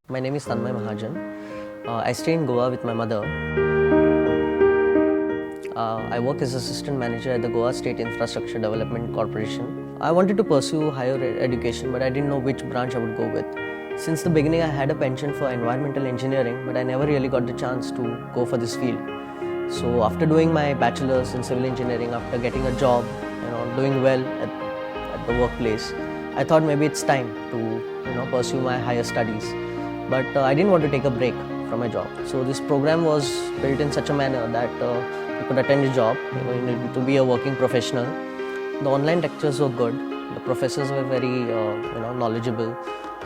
My name is Tanmay Mahajan. I stay in Goa with my mother. I work as assistant manager at the Goa State Infrastructure Development Corporation. I wanted to pursue higher education, but I didn't know which branch I would go with. Since the beginning, I had a penchant for environmental engineering, but I never really got the chance to go for this field. So after doing my bachelor's in civil engineering, after getting a job, doing well at the workplace, I thought maybe it's time to pursue my higher studies. But I didn't want to take a break from my job. So this program was built in such a manner that you could attend a job, you need to be a working professional. The online lectures were good. The professors were very knowledgeable.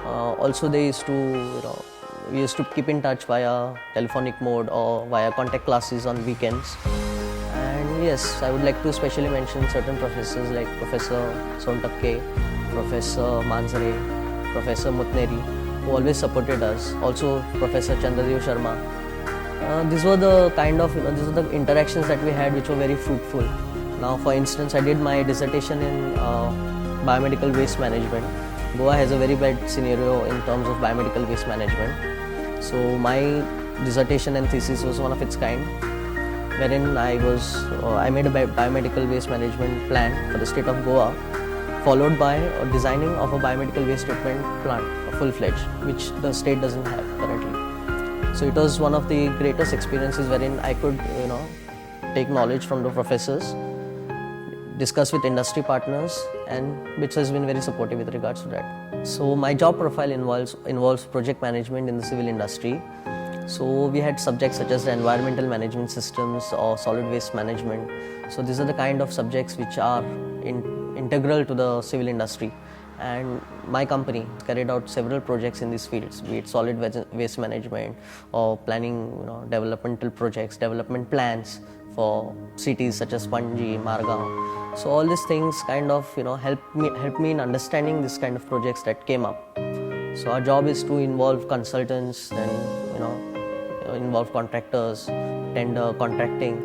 Also, they used to we used to keep in touch via telephonic mode or via contact classes on weekends. And yes, I would like to specially mention certain professors like Professor Sontakke, Professor Manzare, Professor Mutneri, who always supported us. Also, Professor Chandradev Sharma. These were the kind of these are the interactions that we had, which were very fruitful. Now, for instance, I did my dissertation in biomedical waste management. Goa has a very bad scenario in terms of biomedical waste management. So my dissertation and thesis was one of its kind, wherein I made a biomedical waste management plan for the state of Goa, followed by a designing of a biomedical waste treatment plant, a full-fledged, which the state doesn't have currently. So it was one of the greatest experiences wherein I could, take knowledge from the professors, discuss with industry partners, and which has been very supportive with regards to that. So my job profile involves project management in the civil industry. So we had subjects such as the environmental management systems or solid waste management. So these are the kind of subjects which are integral to the civil industry. And my company carried out several projects in these fields, be it solid waste management or planning, developmental projects, development plans for cities such as Panji, Margao. So all these things kind of help me in understanding this kind of projects that came up. So our job is to involve consultants, then involve contractors, tender, contracting,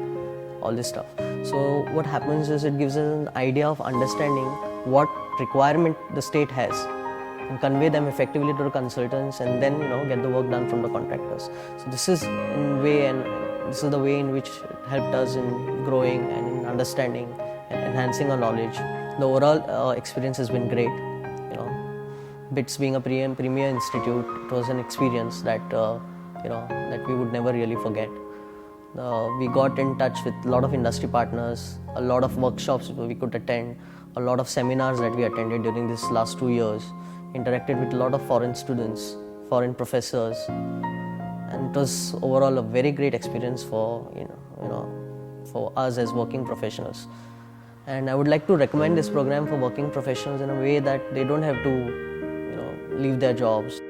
all this stuff. So what happens is it gives us an idea of understanding what requirement the state has and convey them effectively to the consultants, and then get the work done from the contractors. So this is the way in which it helped us in growing and in understanding and enhancing our knowledge. The overall experience has been great. BITS being a premier institute, it was an experience that that we would never really forget. We got in touch with a lot of industry partners, a lot of workshops we could attend, a lot of seminars that we attended during these last 2 years, interacted with a lot of foreign students, foreign professors, and it was overall a very great experience for for us as working professionals. And I would like to recommend this program for working professionals in a way that they don't have to leave their jobs.